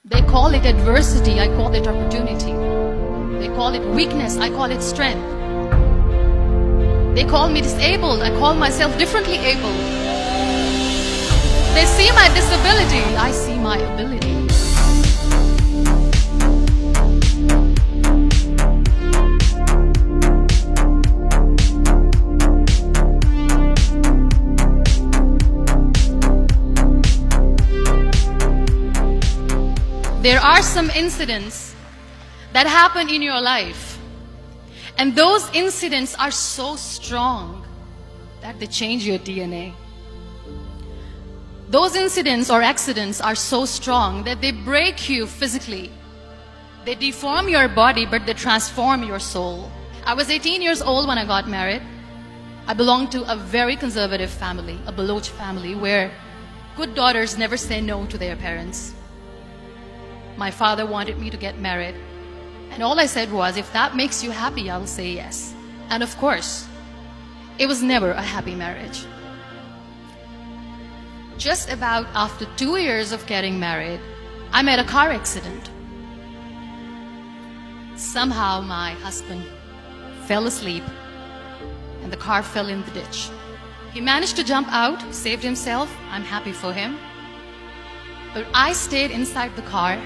They call it adversity, I call it opportunity. They call it weakness, I call it strength. They call me disabled, I call myself differently able. They see my disability, I see my ability. There are some incidents that happen in your life, and those incidents are so strong that they change your DNA. Those incidents or accidents are so strong that they break you physically. They deform your body, but they transform your soul. I was 18 years old when I got married. I belonged to a very conservative family, a Baloch family, where good daughters never say no to their parents. My father wanted me to get married, and all I said was, if that makes you happy, I'll say yes. And of course, it was never a happy marriage. Just about after 2 years of getting married, I met a car accident. Somehow my husband fell asleep and the car fell in the ditch. He managed to jump out, saved himself. I'm happy for him. But I stayed inside the car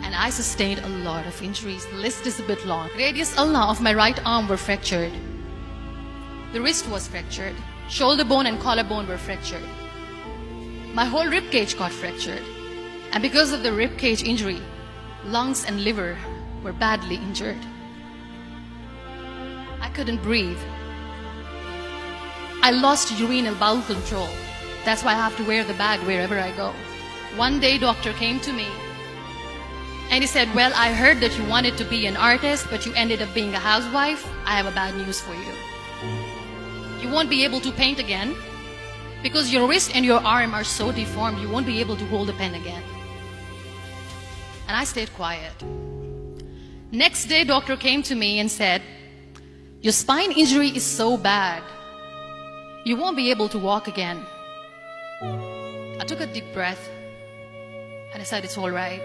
and I sustained a lot of injuries. The list is a bit long. Radius ulna of my right arm were fractured. The wrist was fractured. Shoulder bone and collarbone were fractured. My whole rib cage got fractured. And because of the rib cage injury, lungs and liver were badly injured. I couldn't breathe. I lost urinary bowel control. That's why I have to wear the bag wherever I go. One day, doctor came to me and he said, well, I heard that you wanted to be an artist, but you ended up being a housewife. I have a bad news for you. You won't be able to paint again because your wrist and your arm are so deformed, you won't be able to hold a pen again. And I stayed quiet. Next day, doctor came to me and said, your spine injury is so bad, you won't be able to walk again. I took a deep breath and I said, it's all right.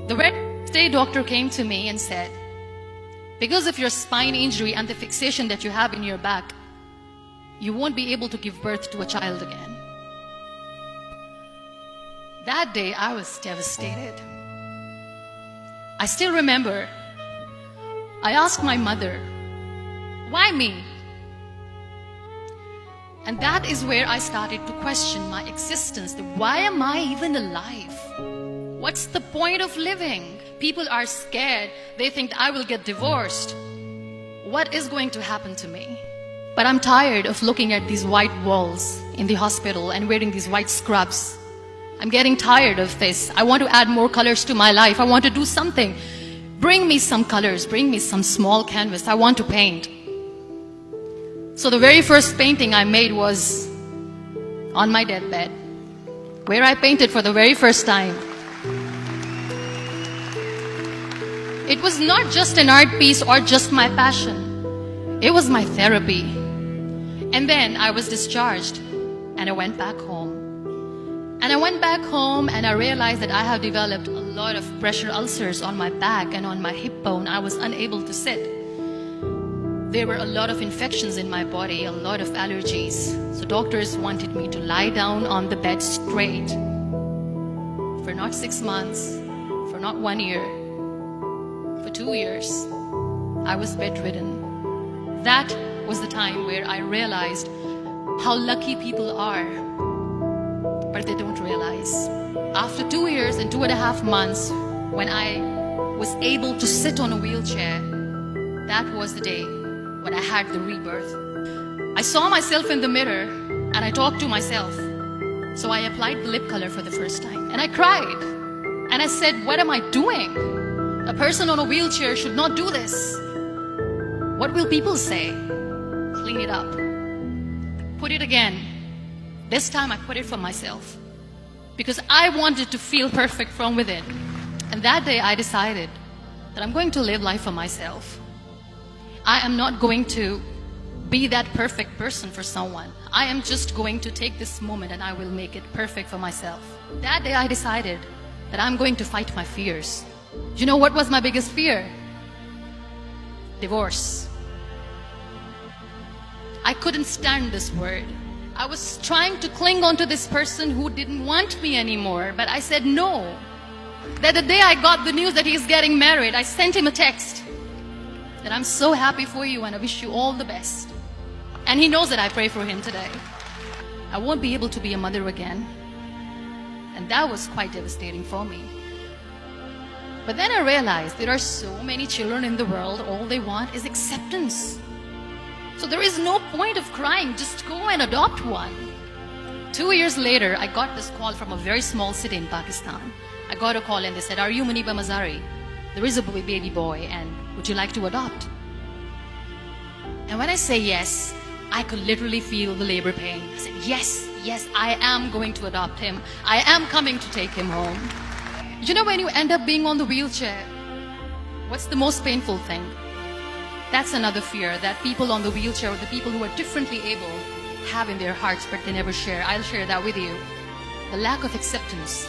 The next day, doctor came to me and said, because of your spine injury and the fixation that you have in your back, you won't be able to give birth to a child again. That day, I was devastated. I still remember, I asked my mother, why me? And that is where I started to question my existence. Why am I even alive? What's the point of living? People are scared. They think I will get divorced. What is going to happen to me? But I'm tired of looking at these white walls in the hospital and wearing these white scrubs. I'm getting tired of this. I want to add more colors to my life. I want to do something. Bring me some colors. Bring me some small canvas. I want to paint. So the very first painting I made was on my deathbed, where I painted for the very first time. It was not just an art piece or just my passion. It was my therapy. And then I was discharged and I went back home. And I went back home and I realized that I have developed a lot of pressure ulcers on my back and on my hip bone. I was unable to sit. There were a lot of infections in my body, a lot of allergies. So doctors wanted me to lie down on the bed straight for not 6 months, for not 1 year, for 2 years. I was bedridden. That was the time where I realized how lucky people are, but they don't realize. After 2 years and 2.5 months, when I was able to sit on a wheelchair, that was the day when I had the rebirth. I saw myself in the mirror and I talked to myself. So I applied the lip color for the first time and I cried. And I said, what am I doing? A person on a wheelchair should not do this. What will people say? Clean it up. Put it again. This time I put it for myself because I wanted to feel perfect from within. And that day I decided that I'm going to live life for myself. I am not going to be that perfect person for someone. I am just going to take this moment and I will make it perfect for myself. That day I decided that I'm going to fight my fears. You know what was my biggest fear? Divorce. I couldn't stand this word. I was trying to cling on to this person who didn't want me anymore, but I said no. That the day I got the news that he's getting married, I sent him a text that I'm so happy for you and I wish you all the best. And he knows that I pray for him today. I won't be able to be a mother again. And that was quite devastating for me. But then I realized there are so many children in the world, all they want is acceptance. So there is no point of crying, just go and adopt one. 2 years later, I got this call from a very small city in Pakistan. I got a call and they said, "Are you Muneeba Masari? There is a baby boy and would you like to adopt?" And when I say yes, I could literally feel the labor pain. I said, yes, I am going to adopt him. I am coming to take him home. You know, when you end up being on the wheelchair, what's the most painful thing? That's another fear that people on the wheelchair or the people who are differently able have in their hearts, but they never share. I'll share that with you. The lack of acceptance.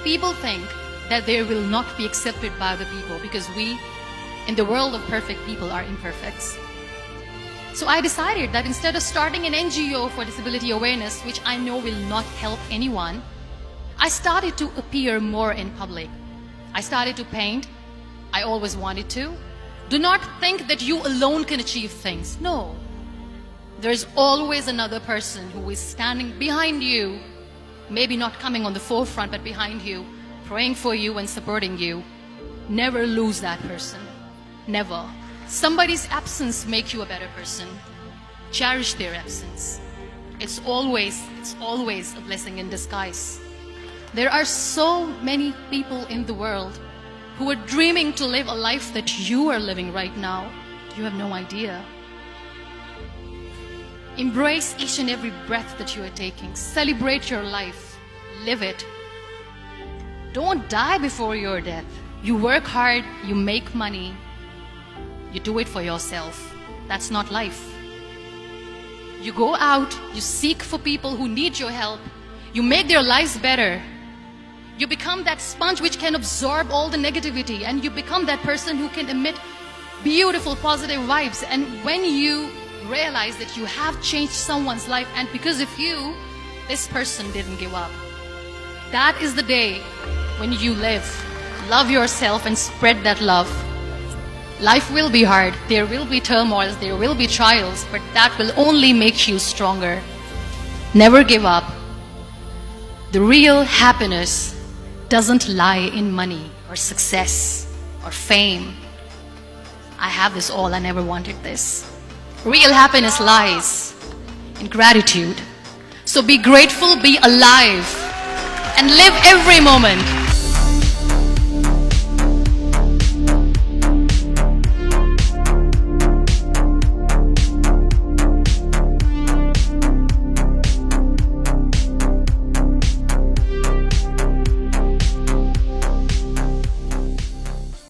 People think that they will not be accepted by the people because we, in the world of perfect people, are imperfects. So I decided that instead of starting an NGO for disability awareness, which I know will not help anyone, I started to appear more in public. I started to paint. I always wanted to. Do not think that you alone can achieve things. No. There's always another person who is standing behind you, maybe not coming on the forefront, but behind you, praying for you and supporting you. Never lose that person. Never. Somebody's absence makes you a better person. Cherish their absence. It's always a blessing in disguise. There are so many people in the world who are dreaming to live a life that you are living right now. You have no idea. Embrace each and every breath that you are taking. Celebrate your life. Live it. Don't die before your death. You work hard, you make money. You do it for yourself. That's not life. You go out, you seek for people who need your help. You make their lives better. You become that sponge which can absorb all the negativity, and you become that person who can emit beautiful, positive vibes. And when you realize that you have changed someone's life, and because of you, this person didn't give up, that is the day when you live. Love yourself and spread that love. Life will be hard. There will be turmoils, there will be trials, but that will only make you stronger. Never give up. The real happiness doesn't lie in money or success or fame. I have this all, I never wanted this. Real happiness lies in gratitude. So be grateful, be alive, and live every moment.